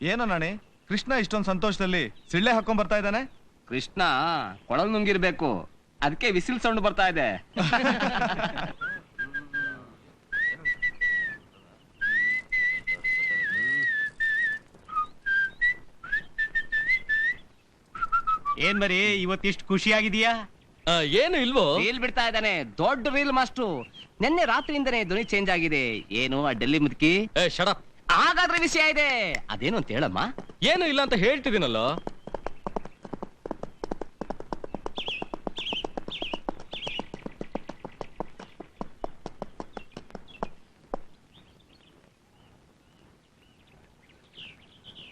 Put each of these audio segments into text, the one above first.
ಏನೋ ನಾಣಿ, ಕೃಷ್ಣ ಇಷ್ಟೊಂದು ಸಂತೋಷದಲ್ಲಿ ಸಿಳ್ಳೆ ಹಾಕೊಂಡ್ ಬರ್ತಾ ಇದ್ದಾನೆ. ಕೃಷ್ಣ ಕೊಳಲ್ ನುಂಗಿರ್ಬೇಕು, ಅದಕ್ಕೆ ವಿಸಿಲ್ ಸೌಂಡ್ ಬರ್ತಾ ಇದೆ. ಏನ್ ಮರಿ ಇವತ್ತಿಷ್ಟು ಖುಷಿಯಾಗಿದೀಯಾ? ಏನು ಇಲ್ವೋ? ರೀಲ್ ಬಿಡ್ತಾ ಇದ್ದಾನೆ, ದೊಡ್ಡ ರೀಲ್ ಮಾಸ್ಟ್ರು. ನಿನ್ನೆ ರಾತ್ರಿಯಿಂದನೇ ಧ್ವನಿ ಚೇಂಜ್ ಆಗಿದೆ. ಏನು ಆ ಡೆಲ್ಲಿ ಮುದುಕಿ? ಶಡಪ್. ಹಾಗಾದ್ರೆ ವಿಷಯ ಇದೆ, ಅದೇನು ಅಂತ ಹೇಳಮ್ಮ. ಏನು ಇಲ್ಲ ಅಂತ ಹೇಳ್ತಿದ್ದೀನಲ್ಲೋ.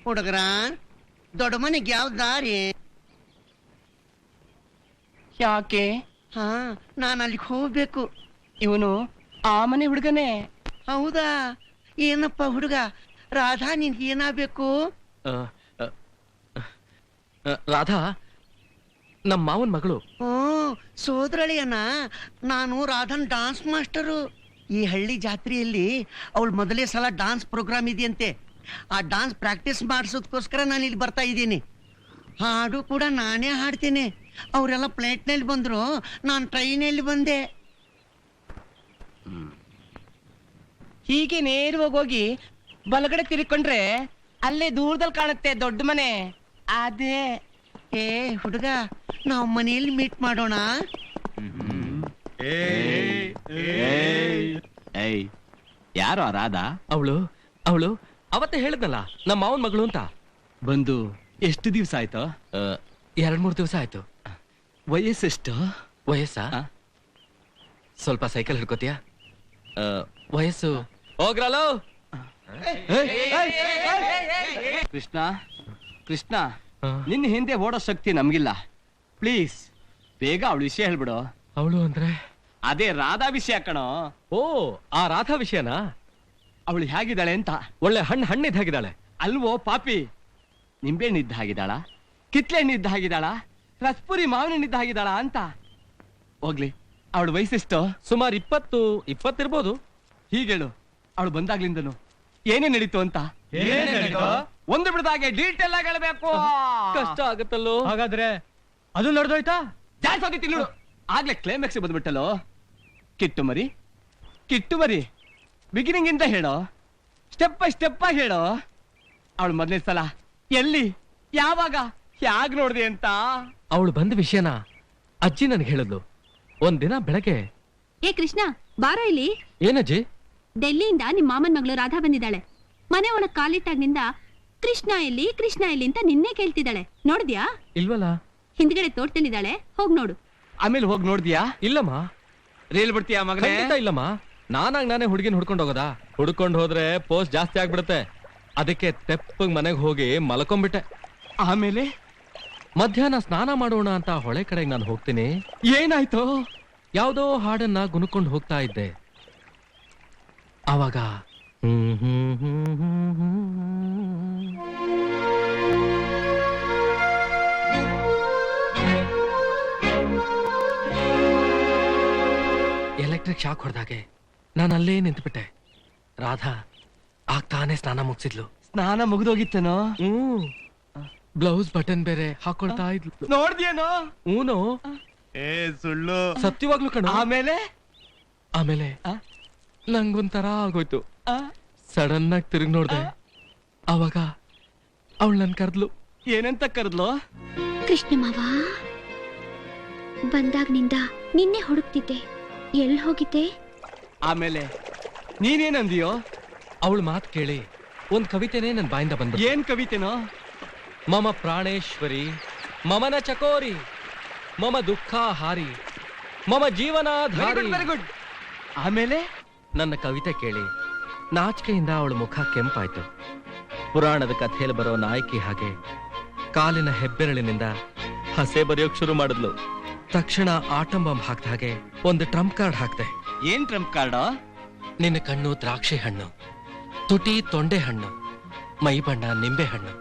ಹುಡುಗರ, ದೊಡ್ಡ ಮನೆಗೆ ಯಾವ ದಾರಿ? ಯಾಕೆ? ಹಾ, ನಾನು ಅಲ್ಲಿಗೆ ಹೋಗ್ಬೇಕು. ಇವನು ಆ ಮನೆ ಹುಡುಗನೇ. ಹೌದಾ? ಏನಪ್ಪ ಹುಡುಗ, ರಾಧಾ ನಿನ್ಗೆ ಏನಾಗ್ಬೇಕು? ರಾಧಾ ನಮ್ಮ ಮಾವನ್ ಮಗಳು. ಓ, ಸೋದರಳಿಯನ. ನಾನು ರಾಧನ್ ಡಾನ್ಸ್ ಮಾಸ್ಟರು. ಈ ಹಳ್ಳಿ ಜಾತ್ರೆಯಲ್ಲಿ ಅವಳು ಮೊದಲೇ ಸಲ ಡಾನ್ಸ್ ಪ್ರೋಗ್ರಾಮ್ ಇದೆಯಂತೆ. ಆ ಡಾನ್ಸ್ ಪ್ರಾಕ್ಟೀಸ್ ಮಾಡಿಸೋದಕ್ಕೋಸ್ಕರ ನಾನು ಇಲ್ಲಿ ಬರ್ತಾ ಇದ್ದೀನಿ. ಹಾಡು ಕೂಡ ನಾನೇ ಹಾಡ್ತೇನೆ. ಅವರೆಲ್ಲ ಫ್ಲೈಟ್ನಲ್ಲಿ ಬಂದ್ರು, ನಾನು ಟ್ರೈನಲ್ಲಿ ಬಂದೆ. ಹೀಗೆ ನೇರವಾಗಿ ಹೋಗಿ ಬಲಗಡೆ ತಿರ್ಕೊಂಡ್ರೆ ಅಲ್ಲೇ ದೂರದಲ್ಲಿ ಕಾಣುತ್ತೆ ದೊಡ್ಡ ಮನೆ. ಅದೇ. ಏ ಹುಡುಗ, ನಾವು ಮನೆಯಲ್ಲಿ ಮೀಟ್ ಮಾಡೋಣ. ಯಾರು ಆ ರಾಧಾ? ಅವಳು ಅವತ್ತೇ ಹೇಳಿದ್ನಲ್ಲ ನಮ್ಮ ಮಾವನ್ ಮಗಳು ಅಂತ. ಬಂದು ಎಷ್ಟು ದಿವಸ ಆಯ್ತು? 2-3 ದಿವಸ ಆಯ್ತು. ವಯಸ್ಸೆಷ್ಟು? ವಯಸ್ಸಾ? ಸ್ವಲ್ಪ ಸೈಕಲ್ ಹಿಡ್ಕೋತೀಯಾ? ವಯಸ್ಸು ಹೋಗ್ರಲ್ಲೋ. ಕೃಷ್ಣ, ಕೃಷ್ಣ, ನಿನ್ನ ಹಿಂದೆ ಓಡೋ ಶಕ್ತಿ ನಮ್ಗಿಲ್ಲ. ಪ್ಲೀಸ್ ಬೇಗ ಅವಳ ವಿಷಯ ಹೇಳ್ಬಿಡು. ಅವಳು ಅಂದ್ರೆ ಅದೇ ರಾಧಾ ವಿಷಯ ಕಣೋ. ಓ, ಆ ರಾಧಾ ವಿಷಯನಾ? ಅವಳು ಹೇಗಿದ್ದಾಳೆ ಅಂತ. ಒಳ್ಳೆ ಹಣ್ಣಿದ್ದ ಹಾಗಿದ್ದಾಳೆ ಅಲ್ವೋ ಪಾಪಿ? ನಿಂಬೆಹಣ್ಣಿದ್ದ ಹಾಗಿದ್ದಾಳ, ಕಿತ್ಲೆಹಣ್ಣಿದ್ದ ಹಾಗಿದ್ದಾಳ, ರಸ್ಪುರಿ ಮಾವಿನಣ್ಣಿದ್ದ ಹಾಗಿದ್ದಾಳ ಅಂತ. ಹೋಗ್ಲಿ, ಅವಳ ವಯಸ್ಸೆಷ್ಟು? ಸುಮಾರು 20 ಇರ್ಬೋದು. ಹೀಗೇಳು, ಅವಳು ಬಂದಾಗ್ಲಿಂದನು ಏನೇ ನಡೀತು ಅಂತ. ಒಂದು ಬಿಡದಾಗೆ ಡೀಟೇಲ್ ಆಗಿ ಹೇಳಬೇಕು. ಕಷ್ಟ ಆಗತ್ತಲ್ಲೋ. ಹಾಗಾದ್ರೆ ಅದು ನಡೆದೋಯ್ತಾ? ಜಾಸ್ತಿ ಹೋಗಿತ್ತು ನೋಡು. ಆಗ್ಲೇ ಕ್ಲೈಮ್ಯಾಕ್ಸ್ ಬಂದ್ಬಿಟ್ಟಲ್ಲೋ. ಕಿಟ್ಟು ಮರಿ ಬಿಗಿನಿಂಗ್ ಇಂದ ಹೇಳೋ, ಸ್ಟೆಪ್ ಬೈ ಸ್ಟೆಪ್ ಆಗಿ ಹೇಳೋ. ಅವಳು ಮೊದಲನೇ ಸಲ ಎಲ್ಲಿ, ಯಾವಾಗ, ಹೇಗ್ ನೋಡ್ದೆ ಅಂತ. ಅವಳು ಬಂದ ವಿಷಯನ ಅಜ್ಜಿ ನನ್ಗೆ ಹೇಳಿದ್ಲು. ಒಂದಿನ ಬೆಳಗ್ಗೆ. ಏ ಕೃಷ್ಣ, ಬಾರ ಇಲ್ಲಿ. ಏನಜ್ಜಿ? ಡೆಲ್ಲಿಯಿಂದ ನಿಮ್ ಮಾಮನ್ ಮಗಳು ರಾಧಾ ಬಂದಿದ್ದಾಳೆ. ಮನೆ ಒಳಗ್ ಕಾಲಿಟ್ಟಾಗಿನಿಂದ ಕೃಷ್ಣ ಎಲ್ಲಿ ಅಂತ ನಿನ್ನೆ ಕೇಳ್ತಿದ್ದಾಳೆ. ನೋಡಿದ್ಯಾ? ಇಲ್ವಲ್ಲ. ಹಿಂದ್ಗಡೆ ತೋಟದಲ್ಲಿದ್ದಾಳೆ, ಹೋಗ್ ನೋಡು. ಆಮೇಲೆ ಹೋಗಿ ನೋಡ್ದಿಯಾ? ಇಲ್ಲಮ್ಮ. ರೀಲ್ ಬಿಡ್ತೀಯಾ ಮಗನೇ? ಇಲ್ಲಮ್ಮ. ನಾನೇ ಹುಡುಗಿನ ಹುಡ್ಕೊಂಡು ಹೋಗೋದಾ? ಹುಡ್ಕೊಂಡು ಹೋದ್ರೆ ಪೋಸ್ಟ್ ಜಾಸ್ತಿ ಆಗ್ಬಿಡುತ್ತೆ. ಅದಕ್ಕೆ ತೆಪ್ಪಗ್ ಮನೆಗೆ ಹೋಗಿ ಮಲ್ಕೊಂಡ್ಬಿಟ್ಟೆ. ಆಮೇಲೆ ಮಧ್ಯಾಹ್ನ ಸ್ನಾನ ಮಾಡೋಣ ಅಂತ ಹೊಳೆ ಕಡೆಗೆ ನಾನು ಹೋಗ್ತೀನಿ. ಏನಾಯ್ತು? ಯಾವ್ದೋ ಹಾಡನ್ನ ಗುನುಕೊಂಡು ಹೋಗ್ತಾ ಇದ್ದೆ. ಆವಾಗ ಎಲೆಕ್ಟ್ರಿಕ್ ಶಾಕ್ ಹೊಡೆದಾಗೆ ನಾನು ಅಲ್ಲೇ ನಿಂತುಬಿಟ್ಟೆ. ರಾಧಾ ಆಗ್ತಾನೆ ಸ್ನಾನ ಮುಗಿಸಿದ್ಲು. ಸ್ನಾನ ಮುಗಿದೋಗಿತ್ತೇನೋ? ಬ್ಲೌಸ್ ಬಟನ್ ಬೇರೆ ಹಾಕೊಳ್ತಾ ಇದ್ಲು. ನೋಡ್ದೇನೋ? ಹೂನೋ. ಸುಳ್ಳು. ಸತ್ಯವಾಗ್ಲು ಕಣೋ. ಆಮೇಲೆ ನಂಗೊಂಥರ ಆಗೋಯ್ತು. ಸಡನ್ ಆಗಿ ತಿರುಗಿ ನೋಡ್ದೆ. ಅವಾಗ ಅವಳು ನನ್ ಕರೆದ್ಲು. ಏನಂತ ಕರೆದ್ಲು? ಕೃಷ್ಣ ಮಾವ, ಬಂದಾಗ್ನಿಂದ ನಿನ್ನೆ ಹುಡುಕ್ತಿದ್ದೆ, ಎಲ್ಲಿ ಹೋಗಿದ್ದೆ? ಆಮೇಲೆ ನೀನೇನಂದಿಯೋ? ಅವಳು ಮಾತು ಕೇಳಿ ಒಂದ್ ಕವಿತೆನೇ ನನ್ ಬಾಯಿಂದ ಬಂದ. ಏನ್ ಕವಿತೆನೋ? ಮಮ ಪ್ರಾಣೇಶ್ವರಿ ಮಮನ ಚಕೋರಿ ಮಮ ದುಃಖ ಹಾರಿ ಮಮ ಜೀವನಾಧಾರಿ. Very good. ಆಮೇಲೆ ನನ್ನ ಕವಿತೆ ಕೇಳಿ ನಾಚಿಕೆಯಿಂದ ಅವಳ ಮುಖ ಕೆಂಪಾಯ್ತು. ಪುರಾಣದ ಕಥೆಯಲ್ಲಿ ಬರೋ ನಾಯಕಿ ಹಾಗೆ ಕಾಲಿನ ಹೆಬ್ಬೆರಳಿನಿಂದ ಹಸೆ ಬರೆಯೋಕ್ ಶುರು ಮಾಡಿದ್ಲು. ತಕ್ಷಣ ಆಟಂ ಬಾಂಬ್ ಹಾಕ್ದ ಹಾಗೆ ಒಂದು ಟ್ರಂಪ್ ಕಾರ್ಡ್ ಹಾಕ್ದೆ. ಏನ್ ಟ್ರಂಪ್ ಕಾರ್ಡ್? ನಿನ್ನ ಕಣ್ಣು ದ್ರಾಕ್ಷಿ ಹಣ್ಣು, ತುಟಿ ತೊಂಡೆ ಹಣ್ಣು, ಮೈ ಬಣ್ಣ ನಿಂಬೆ ಹಣ್ಣು.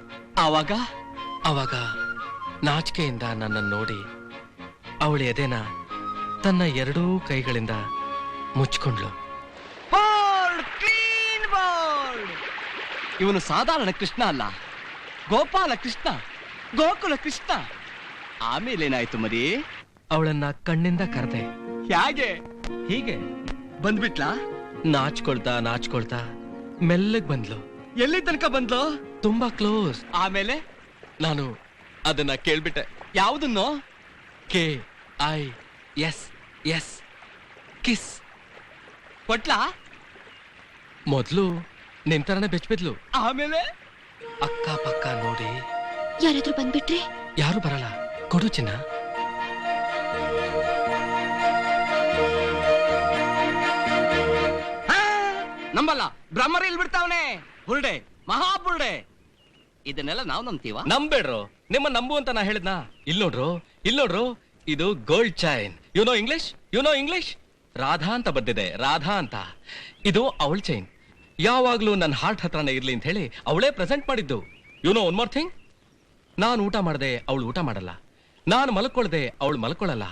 ಅವಾಗ ನಾಚಿಕೆಯಿಂದ ನನ್ನನ್ನು ನೋಡಿ ಅವಳ ಎದೆನ ತನ್ನ 2 ಕೈಗಳಿಂದ ಮುಚ್ಕೊಂಡ್ಲು. ಇವನು ಸಾಧಾರಣ ಕೃಷ್ಣ ಅಲ್ಲ, ಗೋಪಾಲ ಕೃಷ್ಣ, ಗೋಕುಲ ಕೃಷ್ಣ. ಆಮೇಲೇನಾಯ್ತು ಮರಿ? ಅವಳನ್ನ ಕಣ್ಣಿಂದ ಕರೆದೆ. ಹೇಗೆ? ಹೀಗೆ ಬಂದ್ಬಿಟ್ಲಾ? ನಾಚ್ಕೊಳ್ತಾ ಮೆಲ್ಲಗ್ ಬಂದ್ಲು. ಎಲ್ಲಿ ತನಕ ಬಂದ್ಲು? ತುಂಬಾ ಕ್ಲೋಸ್. ಆಮೇಲೆ ನಾನು ಅದನ್ನ ಕೇಳ್ಬಿಟ್ಟೆ. ಯಾವುದನ್ನು? KISS kiss. ಕೊಟ್ಲಾ? ಮೊದ್ಲು ನಿಂತರನೆ ಬೆಚ್ಬಿದ್ಲು. ಆಮೇಲೆ ಅಕ್ಕ ಪಕ್ಕ ನೋಡಿ ಯಾರಾದ್ರೂ ಬಂದ್ಬಿಟ್ರೆ? ಯಾರು ಬರಲ್ಲ, ಕೊಡು ಚಿನ್ನ. ನಂಬಲ್ಲ, ಬ್ರಹ್ಮರ ಇಲ್ಲಿ ಬಿಡ್ತಾವನೆ. ಬುಲ್ಡೆ, ಮಹಾ ಬುಲ್ಡೆ. ಇದನ್ನೆಲ್ಲ ನಾವು ನಂಬ್ತೀವ? ನಂಬೇಡ್ರು, ನಿಮ್ಮ ನಂಬು ಅಂತ ನಾ ಹೇಳಿದ್ನಾ? ಇಲ್ ನೋಡ್ರು, ಇದು gold chain. You know English? Radha ಅಂತ ಬರ್ದಿದೆ, ರಾಧಾ ಅಂತ. ಇದು ಅವಳ ಚೈನ್. ಯಾವಾಗ್ಲೂ ನನ್ನ ಹಾರ್ಟ್ ಹತ್ರನೇ ಇರ್ಲಿ ಅಂತ ಹೇಳಿ ಅವಳೇ ಪ್ರೆಸೆಂಟ್ ಮಾಡಿದ್ದು. You know one more thing, ನಾನು ಊಟ ಮಾಡದೆ ಅವಳು ಊಟ ಮಾಡಲ್ಲ, ನಾನು ಮಲ್ಕೊಳ್ದೆ ಅವಳು ಮಲ್ಕೊಳ್ಳಲ್ಲ,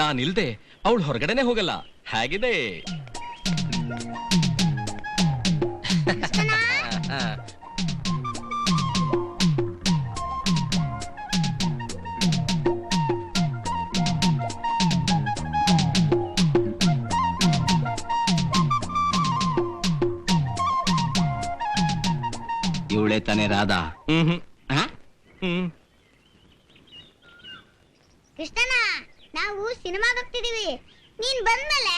ನಾನು ಇಲ್ದೆ ಅವಳು ಹೊರಗಡೆನೆ ಹೋಗಲ್ಲ. ಹೇಗಿದೆ? ಇವಳೆ ತಾನೇ ರಾಧಾ? ಕೃಷ್ಣನ, ನಾವು ಸಿನಿಮಾಗೆ ಹೋಗ್ತಿದೀವಿ. ನೀನ್ ಬಂದ್ಮೇಲೆ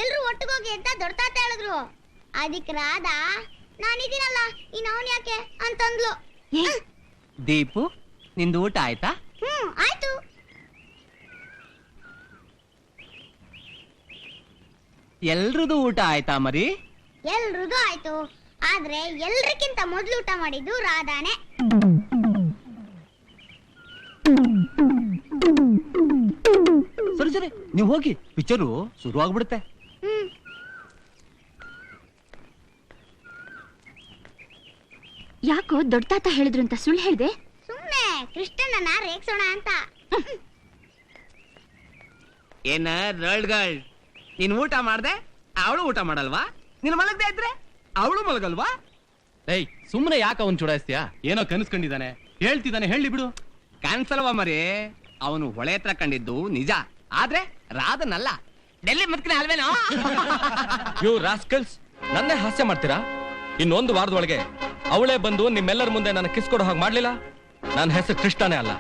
ಎಲ್ರು ಒಟ್ಟಿಗೋಗಿ ಅಂತ ದೊಡ್ಡ ತಾತ ಹೇಳಿದ್ರು. ಅದಕ್ಕೆ ರಾಧಾ, ನಾನಿದ್ದೀನಲ್ಲ ಇನ್ ಅವನ್ ಯಾಕೆ ಅಂತಂದ್ಲು. ದೀಪು, ನಿಂದು ಊಟ ಆಯ್ತಾ? ಆಯ್ತು. ಎಲ್ರದು ಊಟ ಆಯ್ತಾ ಮರಿ? ಎಲ್ರದು ಆಯ್ತು. ಆದ್ರೆ ಎಲ್ರಿಗಿಂತ ಮೊದ್ಲು ಊಟ ಮಾಡಿದ್ದು ರಾಧಾನೆ. ಸರಿ, ನೀವು ಹೋಗಿ, ಪಿಕ್ಚರು ಶುರು ಆಗ್ಬಿಡುತ್ತೆ. ಯಾಕೋ ದೊಡ್ಡ ತಾತ ಹೇಳಿದ್ರು ಅಂತ ಸುಳ್ಳು ಹೇಳ್ದೆ? ಸುಮ್ನೆ ಕೃಷ್ಣನ ರೇಗ್ಸೋಣ ಅಂತ. ಏನ ರಳ್ಗಳ್, ನೀನ್ ಊಟ ಮಾಡ್ದೆ ಅವಳು ಊಟ ಮಾಡಲ್ವಾ? ನೀನ್ ಮಲಗದೆ ಇದ್ರೆ ಅವಳು ಮಲಗಲ್ವಾ? ಏಯ್, ಸುಮ್ಮನೆ ಯಾಕೆ ಅವನ್ ಚುಡಾಯಿಸ್ತೀಯಾ? ಏನೋ ಕನಸ್ಕೊಂಡಿದ್ದಾನೆ, ಹೇಳ್ತಿದ್ದಾನೆ, ಹೇಳಿ ಬಿಡು. ಕ್ಯಾನ್ಸಲ್ವಾ ಮರಿ? ಅವನು ಹೊಳೆ ಹತ್ರ ಕಂಡಿದ್ದು ನಿಜ, ಆದ್ರೆ ರಾಧನಲ್ಲ. ಡೆಲ್ಲಿ ಮತ್ಕಿನ ಅಲ್ವೇನೋ? ಯು ರಾಸ್ಕಲ್ಸ್, ನನ್ನೇ ಹಾಸ್ಯ ಮಾಡ್ತೀರಾ? ಇನ್ನೊಂದು ವಾರದೊಳಗೆ ಅವಳೇ ಬಂದು ನಿಮ್ಮೆಲ್ಲರ ಮುಂದೆ ನನ್ನ ಕಿಸ್ ಕೊಡೋ ಹಾಗೆ ಮಾಡ್ಲಿಲ್ಲ, ನನ್ನ ಹೆಸರು ಕೃಷ್ಣನೇ ಅಲ್ಲ.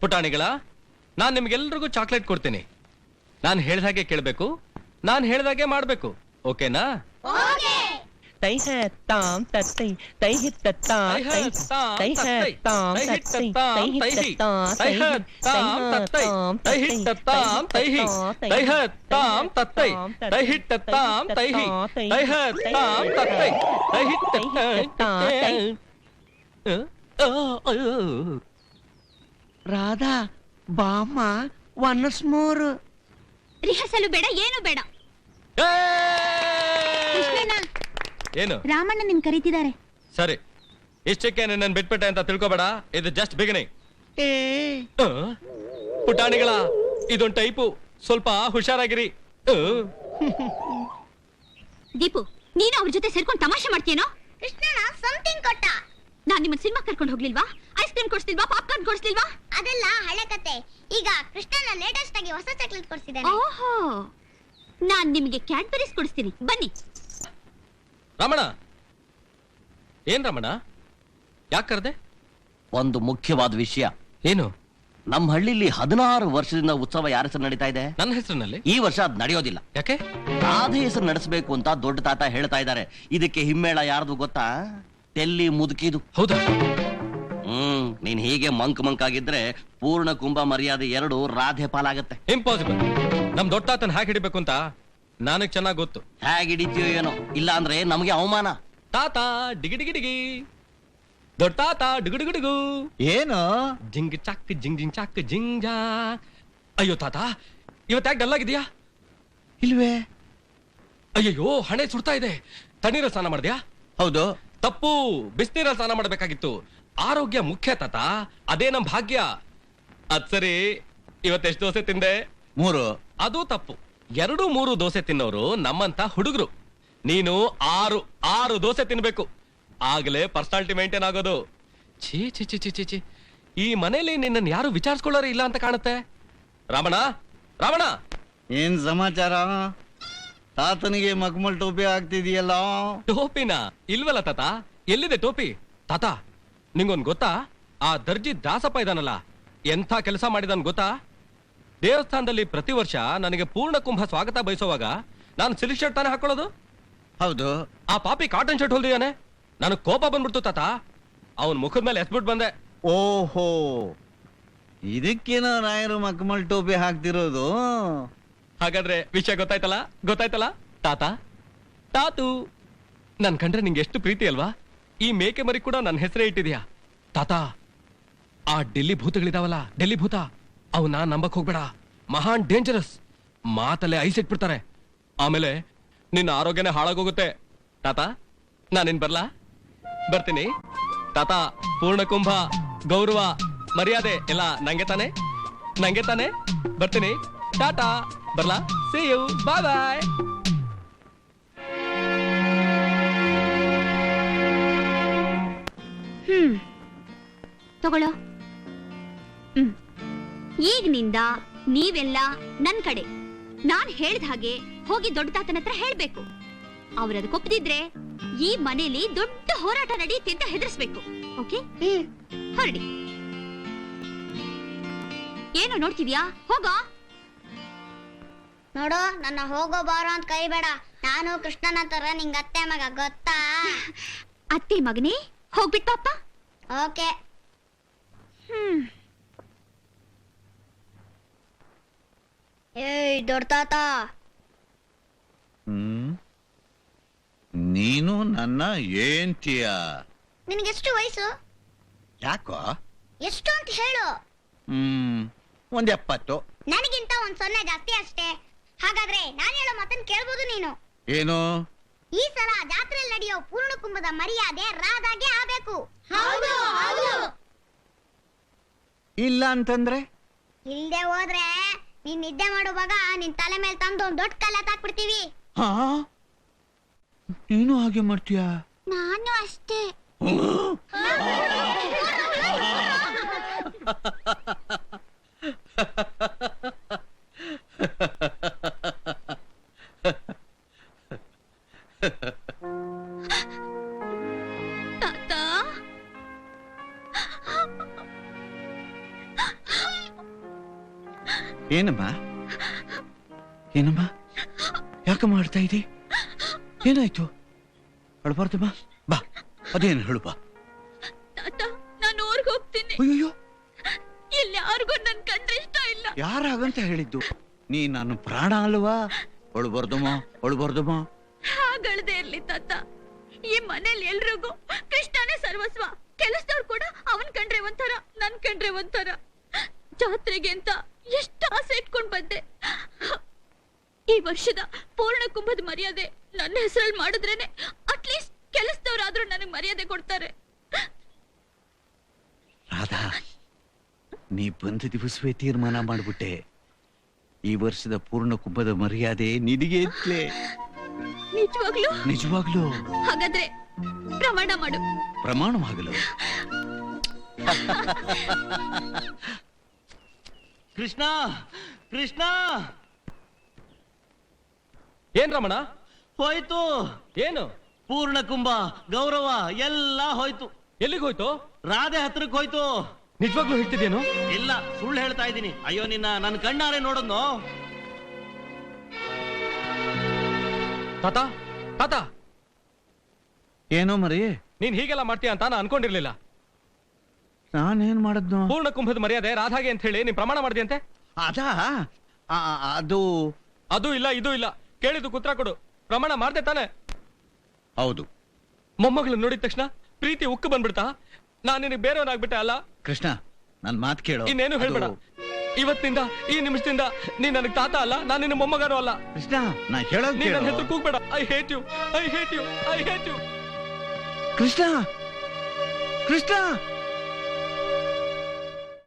ಪುಟಾಣಿಗಳ, ನಾನ್ ನಿಮ್ಗೆಲ್ರಿಗೂ ಚಾಕ್ಲೇಟ್ ಕೊಡ್ತೀನಿ. ನಾನು ಹೇಳ್ದಾಗೆ ಕೇಳ್ಬೇಕು, ನಾನು ಹೇಳ್ದಾಗೆ ಮಾಡ್ಬೇಕು. ಓಕೆನಾ? ತೈ ಹೇ ತಾಮ್ ತತ್ತೈ ತೈ ಹಿತ್ತ ತಾಮ್ ತೈ ಹೇ ತಾಮ್ ತತ್ತೈ ತೈ ಹಿತ್ತ ತಾಮ್ ತೈ ತಾಮ್ ತತ್ತೈ ತೈ ಹಿತ್ತ ತಾಮ್ ತೈ ತೈ ಹೇ ತಾಮ್ ತತ್ತೈ ತೈ ಹಿತ್ತ ತಾಮ್ ತೈ ತೈ ಹೇ ತಾಮ್ ತತ್ತೈ ತೈ ಹಿತ್ತ ತಾಮ್. ರಾಧಾ, ಬಾಮ್ಮ, ಒನ್ಸ್ ಮೋರ್. ರಿಹರ್ಸಲು ಬೇಡ, ಏನು ಬೇಡ. ಕೃಷ್ಣಣ್ಣ, ಏನು? ರಾಮಣ್ಣ ನಿನ್ ಕರೀತಿದ್ದಾರೆ. ಸರಿ, ಇಷ್ಟಕ್ಕೆ ನನ್ನ ಬಿಟ್ಬಿಟ್ಟೆ ಅಂತ ತಿಳ್ಕೊಬೇಡ. ಇದು ಜಸ್ಟ್ ಬಿಗಿನಿಂಗ್. ಏ ಪುಟಾಣಿಗಳ, ಇದೊಂದು ಟೈಪು, ಸ್ವಲ್ಪ ಹುಷಾರಾಗಿರಿ. ದೀಪು, ನೀನು ಅವ್ರ ಜೊತೆ ಸೇರ್ಕೊಂಡು ತಮಾಷೆ ಮಾಡ್ತೀಯನೋ? ಕೃಷ್ಣನ ಸಮಥಿಂಗ್ ಕೊಟ್ಟ. ನಾನ್ ನಿಮ್ಮನ್ನ ಸಿನಿಮಾ ಕರ್ಕೊಂಡು ಹೋಗ್ಲಿಲ್ವಾ? ಐಸ್ ಕ್ರೀಮ್ ಕೊಡ್ಸ್ಲಿಲ್ವಾ? ಪಾಪ್ಕಾರ್ನ್ ಕೊಡ್ಸ್ಲಿಲ್ವಾ? ಅದೆಲ್ಲ ಹಳೆ ಕತೆ. ಈಗ ಕೃಷ್ಣನ ಲೇಟೆಸ್ಟ್ ಆಗಿ ಹೊಸ ಚಾಕ್ಲೇಟ್ ಕೊಡ್ಸಿದ್ದಾನೆ. ಓಹೋ, ನಾನ್ ನಿಮಗೆ ಕ್ಯಾಡ್ಬರೀಸ್ ಕೊಡಿಸ್ತೀನಿ, ಬನ್ನಿ. ರಮಣ, ಏನ್ ರಮಣ, ಯಾಕೆ ಕರ್ದೆ? ಒಂದು ಮುಖ್ಯವಾದ ವಿಷಯ. ಏನು? ನಮ್ಮ ಹಳ್ಳಿಲಿ 16 ವರ್ಷದಿಂದ ಉತ್ಸವ ಯಾರ ಹೆಸರು ನಡೀತಾ ಇದೆ? ನನ್ನ ಹೆಸರಿನಲ್ಲಿ. ಈ ವರ್ಷ ಅದ್ ನಡೆಯೋದಿಲ್ಲ. ಯಾಕೆ? ರಾಧೆ ಹೆಸರು ನಡೆಸಬೇಕು ಅಂತ ದೊಡ್ಡ ತಾತ ಹೇಳ್ತಾ ಇದ್ದಾರೆ. ಇದಕ್ಕೆ ಹಿಮ್ಮೇಳ ಯಾರ್ದು ಗೊತ್ತಾ? ತೆಲ್ಲಿ ಮುದುಕಿದು. ಹೌದಾ? ನೀನ್ ಹೀಗೆ ಮಂಕ್ ಆಗಿದ್ರೆ ಪೂರ್ಣ ಕುಂಭ ಮರ್ಯಾದೆ 2 ರಾಧೆ ಪಾಲಾಗತ್ತೆ. ಇಂಪಾಸಿಬಲ್. ನಮ್ ದೊಡ್ಡ ತಾತನ್ ಹ್ಯಾಕ್ ಹಿಡಿಬೇಕು ಅಂತ ನನಗ್ ಚೆನ್ನಾಗ್ ಗೊತ್ತು. ಹೇಗೆ ಹಿಡಿತೀಯೋ ಏನೋ, ಇಲ್ಲ ಅಂದ್ರೆ ನಮಗೆ ಅವಮಾನ. ತಾತ ಡಿಗಿ ಡಿಗಿ ಡಿಗಿ, ದೊಡ್ಡ ತಾತ ಡಿಗುಡುಗುಡುಗು. ಏನು? ಜಿಂಗ್ ಚಾಕ್ ಜಿಂಗ್ ಜಿಂಗ್ ಚಾಕ್ ಜಿಂಗ್ ಜಾ. ಅಯ್ಯೋ ತಾತ, ಇವತ್ತಾಗ ಡಲ್ ಆಗಿದ್ಯಾ? ಇಲ್ವೇ? ಅಯ್ಯಯ್ಯೋ, ಹಣೆ ಸುಡ್ತಾ ಇದೆ. ತಣ್ಣೀರ ಸ್ನಾನ ಮಾಡಿದ್ಯಾ? ಹೌದು. ತಪ್ಪು, ಬಿಸಿನೀರ ಸ್ನಾನ ಮಾಡ್ಬೇಕಾಗಿತ್ತು. ಆರೋಗ್ಯ ಮುಖ್ಯ ತಾತ, ಅದೇ ನಮ್ ಭಾಗ್ಯ. ಅದ್ ಸರಿ, ಇವತ್ತೆಷ್ಟು ದೋಸೆ ತಿಂದೆ? 3. ಅದು ತಪ್ಪು. 2-3 ದೋಸೆ ತಿನ್ನೋರು ನಮ್ಮಂತ ಹುಡುಗರು. ನೀನು 6 ದೋಸೆ ತಿನ್ಬೇಕು, ಆಗ್ಲೇ ಪರ್ಸನಾಲಿಟಿ ಮೇಂಟೈನ್ ಆಗೋದು. ಛೀ ಛೀ ಛೀ ಛೀ ಛೀ ಛೀ. ಈ ಮನೇಲಿ ನಿನ್ನನ್ನು ಯಾರು ವಿಚಾರಿಸ್ಕೊಳ್ಳೋರು ಇಲ್ಲ ಅಂತ ಕಾಣುತ್ತೆ. ರಾಮಣ್ಣ, ರಾಮಣ್ಣ, ಏನ್ ಸಮಾಚಾರ? ತಾತನಿಗೆ ಮಗ್ಮಲ್ ಟೋಪಿ ಆಗ್ತಿದೆಯಲ್ಲ. ಟೋಪಿನ ಇಲ್ವಲ್ಲ ತಾತ. ಎಲ್ಲಿದೆ ಟೋಪಿ? ತಾತ, ನಿಂಗೊಂದ್ ಗೊತ್ತಾ? ಆ ದರ್ಜಿ ದಾಸಪ್ಪ ಇದಾನಲ್ಲ, ಎಂಥ ಕೆಲಸ ಮಾಡಿದಾನ್ ಗೊತ್ತಾ? ದೇವಸ್ಥಾನದಲ್ಲಿ ಪ್ರತಿ ವರ್ಷ ನನಗೆ ಪೂರ್ಣ ಕುಂಭ ಸ್ವಾಗತ ಬಯಸುವಾಗ ನಾನು ಸಿಲ್ಕ್ ಶರ್ಟ್ ತಾನೇ ಹಾಕೊಳ್ಳೋದು. ಹೌದು. ಆ ಪಾಪಿ ಕಾಟನ್ ಶರ್ಟ್ ಹೊಲ್ದಿದ್ದಾನೆ. ನನಗೆ ಕೋಪ ಬಂದ್ಬಿಡ್ತು ತಾತ. ಅವನ್ ಮುಖದ ಮೇಲೆ ಎಸ್ಬಿಟ್ಟು ಬಂದೆ. ಓಹೋ, ಇದಕ್ಕೇನೋ ರಾಯರು ಮಗ್ಮಲ್ ಟೋಪಿ ಹಾಕ್ತಿರೋದು. ಹಾಗಾದ್ರೆ ವಿಷಯ ಗೊತ್ತಾಯ್ತಲ್ಲ ತಾತ. ತಾತು, ನನ್ ಕಂಡ್ರೆ ನಿಂಗೆ ಎಷ್ಟು ಪ್ರೀತಿ ಅಲ್ವಾ? ಈ ಮೇಕೆ ಮರಿ ಕೂಡ ನನ್ನ ಹೆಸರೇ ಇಟ್ಟಿದ್ಯಾ ತಾತ. ಆ ಡೆಲ್ಲಿ ಭೂತಗಳಿದಾವಲ್ಲ, ಡೆಲ್ಲಿ ಭೂತ, ಅವನ್ನ ನಂಬಕ್ ಹೋಗ್ಬೇಡ. ಮಹಾನ್ ಡೇಂಜರಸ್. ಮಾತಲ್ಲೇ ಐಸ್ ಇಟ್ಬಿಡ್ತಾರೆ. ಆಮೇಲೆ ನಿನ್ನ ಆರೋಗ್ಯನೇ ಹಾಳಾಗೋಗುತ್ತೆ ತಾತ. ನಾನಿನ್ ಬರ್ತೀನಿ ತಾತ. ಪೂರ್ಣ ಕುಂಭ, ಗೌರವ, ಮರ್ಯಾದೆ ಎಲ್ಲ ನಂಗೆ ತಾನೆ. ಬರ್ತೀನಿ. ಟಾಟಾ. ಬರ್ಲಾ? See you. Bye bye. ತಗೊಳ್ಳೋ. ಈಗಿನಿಂದ ನೀವೆಲ್ಲ ನನ್ ಕಡೆ. ನಾನ್ ಹೇಳ್ದ ಹಾಗೆ ಹೋಗಿ ದೊಡ್ಡ ತಾತನ ಹತ್ರ ಹೇಳ್ಬೇಕು. ಅವ್ರದಕ್ಕೆ ಒಪ್ಪದಿದ್ರೆ ಈ ಮನೇಲಿ ದೊಡ್ಡ ಹೋರಾಟ ನಡೆಯುತ್ತೆ ಅಂತ ಹೆದರ್ಸ್ಬೇಕು. ಓಕೆ? ಹೊರಡಿ. ಏನು ನೋಡ್ತಿದ್ಯಾ? ಹೋಗೋ. ನೋಡು, ನನ್ನ ಹೋಗೋ ಬಾರೋ ಅಂತ ಕೈಬೇಡ. ನಾನು ಕೃಷ್ಣನ ತರ ನಿಂಗ ಅತ್ತೆ ಮಗ, ಗೊತ್ತಾ? ಅತ್ತೆ ಮಗನೇ, ಹೋಗ್ಬಿಟ್ ಪಾಪ. ಓಕೆ. ಏಯ್ ದೊಡ್ಡ ತಾತ, ನೀನು ನನ್ನ ಏನ್ತೀಯ? ನಿನಗೆಷ್ಟು ವಯಸ್ಸು? ಯಾಕೋ? ಎಷ್ಟು ಅಂತ ಹೇಳು. 70. ನನಗಿಂತ 0 ಜಾಸ್ತಿ ಅಷ್ಟೇ. ಹಾಗಾದ್ರೆ ನಾನು ಹೇಳೋ ಮಾತನ್ನ ಕೇಳ್ಬೋದು ನೀನು. ಏನು? ಈ ಸಲ ಜಾತ್ರೆಯಲ್ಲಿ ನಡೆಯೋ ಪೂರ್ಣ ಕುಂಭದ ಮರ್ಯಾದೆ ರಾಧಾಗೆ ಆಗ್ಬೇಕು. ಇಲ್ಲ ಅಂತಂದ್ರೆ? ಇಲ್ದೆ ಹೋದ್ರೆ ನೀನ್ ನಿದ್ದೆ ಮಾಡುವಾಗ ನಿನ್ ತಲೆ ಮೇಲೆ ತಂದು ಒಂದ್ ದೊಡ್ಡ ಕಲ್ಲ ಹಾಕ್ಬಿಡ್ತೀವಿ. ಹಾ, ನೀನು ಹಾಗೆ ಮಾಡ್ತೀಯ? ನಾನು ಅಷ್ಟೇ. ಏನಮ್ಮ ಯಾಕೆ ಮಾಡ್ತಾ ಇದ್ದಿ? ಏನಾಯ್ತು? ಅಳ್ಬಾರ್ದಮ್ಮ, ಬಾ. ಅದೇನು ಹೇಳು ಬಾ. ನಾನು ಊರ್ಗ್ ಹೋಗ್ತೀನಿ. ಅಯ್ಯೋ, ಇಲ್ಲಿ ಯಾರಿಗೂ ನನ್ ಕಂಡ್ರೆ ಇಷ್ಟ ಇಲ್ಲ. ಯಾರಾಗಂತ ಹೇಳಿದ್ದು? ನೀ ನನ್ನ ಪ್ರಾಣ ಅಲ್ವಾ? ಅಳ್ಬಾರ್ದಮ್ಮ. ಹಾಗಳ್ದೆ ಇರ್ಲಿ ತಾತ. ಈ ಮನೇಲಿ ಎಲ್ರಿಗೂ ಕೃಷ್ಣನೇ ಸರ್ವಸ್ವ. ಕೆಲಸದವ್ರು ಕೂಡ ಅವನ್ ಕಂಡ್ರೆ ಒಂಥರ, ನನ್ ಕಂಡ್ರೆ ಒಂಥರ. ಜಾತ್ರೆಗೆ ಅಂತ ಎಷ್ಟು ಆಸೆ ಇಟ್ಕೊಂಡ್ ಬಂದೆ. ಈ ವರ್ಷದ ಪೂರ್ಣ ಕುಂಭದ ಮರ್ಯಾದೆ ನನ್ನ ಹೆಸರಲ್ಲಿ ಮಾಡಿದ್ರೇನೆ ಅಟ್ಲೀಸ್ಟ್ ಕೆಲಸದವ್ರಾದ್ರೂ ನನಗೆ ಮರ್ಯಾದೆ ಕೊಡ್ತಾರೆ. ರಾಧಾ, ನೀ ಬಂದ ದಿವಸವೇ ತೀರ್ಮಾನ ಮಾಡ್ಬಿಟ್ಟೆ. ಈ ವರ್ಷದ ಪೂರ್ಣ ಕುಂಭದ ಮರ್ಯಾದೆ ನಿನಗೆ ಇತ್ಲೆ. ನಿಜವಾಗ್ಲೂ? ಹಾಗಾದ್ರೆ ಪ್ರಮಾಣ ಮಾಡು. ಪ್ರಮಾಣವಾಗಲು? ಕೃಷ್ಣ, ಏನ್ ರಮಣ? ಹೋಯ್ತು. ಏನು? ಪೂರ್ಣ ಕುಂಭ, ಗೌರವ ಎಲ್ಲ ಹೋಯ್ತು. ಎಲ್ಲಿಗೆ ಹೋಯ್ತು? ರಾಧೆ ಹತ್ರಕ್ಕೆ ಹೋಯ್ತು. ನಿಜವಾಗ್ಲೂ ಹೇಳ್ತಿದ್ಯೇನು? ಇಲ್ಲ, ಸುಳ್ಳು ಹೇಳ್ತಾ ಇದ್ದೀನಿ. ಅಯ್ಯೋ, ನನ್ನ ಕಣ್ಣಾರೆ ನೋಡೋದು. ತಾತ, ಏನೋ ಮರಿ, ನೀನ್ ಹೀಗೆಲ್ಲ ಮಾಡ್ತೀಯ ಅಂತ ನಾನು ಅನ್ಕೊಂಡಿರ್ಲಿಲ್ಲ. ನಾನೇನ್ ಮಾಡದ್ನು? ಪೂರ್ಣ ಕುಂಭದ ಮರ್ಯಾದೆ ರಾಧಾಗೆ ಅಂತ ಹೇಳಿ ನೀನ್ ಪ್ರಮಾಣ ಮಾಡಿದ್ಯಂತೆ. ಅದು ಇಲ್ಲ, ಇದು ಇಲ್ಲ. ಕೇಳಿದ್ದು ಉತ್ತರ ಕೊಡು. ಪ್ರಮಾಣ ಮಾಡ್ದೆ ತಾನೆ? ಹೌದು. ಮೊಮ್ಮಗಳು ನೋಡಿದ ತಕ್ಷಣ ಪ್ರೀತಿ ಉಕ್ಕು ಬಂದ್ಬಿಡ್ತಾ? ನಾನ್ ನಿನಗೆ ಬೇರೆಯವನಾಗ್ಬಿಟ್ಟೆ ಅಲ್ಲ? ಕೃಷ್ಣ, ನನ್ ಮಾತು ಕೇಳು. ಇನ್ನೇನು ಹೇಳ್ಬೇಡ. ಇವತ್ತಿಂದ, ಈ ನಿಮಿಷದಿಂದ ನೀನ್ ನನಗ್ ತಾತ ಅಲ್ಲ, ನಾನು ನಿನ್ನ ಮೊಮ್ಮಗನೂ ಅಲ್ಲ. ಕೃಷ್ಣ, ನಾ ಹೇಳೋದು ನೀನ್ ನನ್ನ ಹೆಸರು ಕೂಗ್ಬೇಡ. I hate you. ಕೃಷ್ಣ,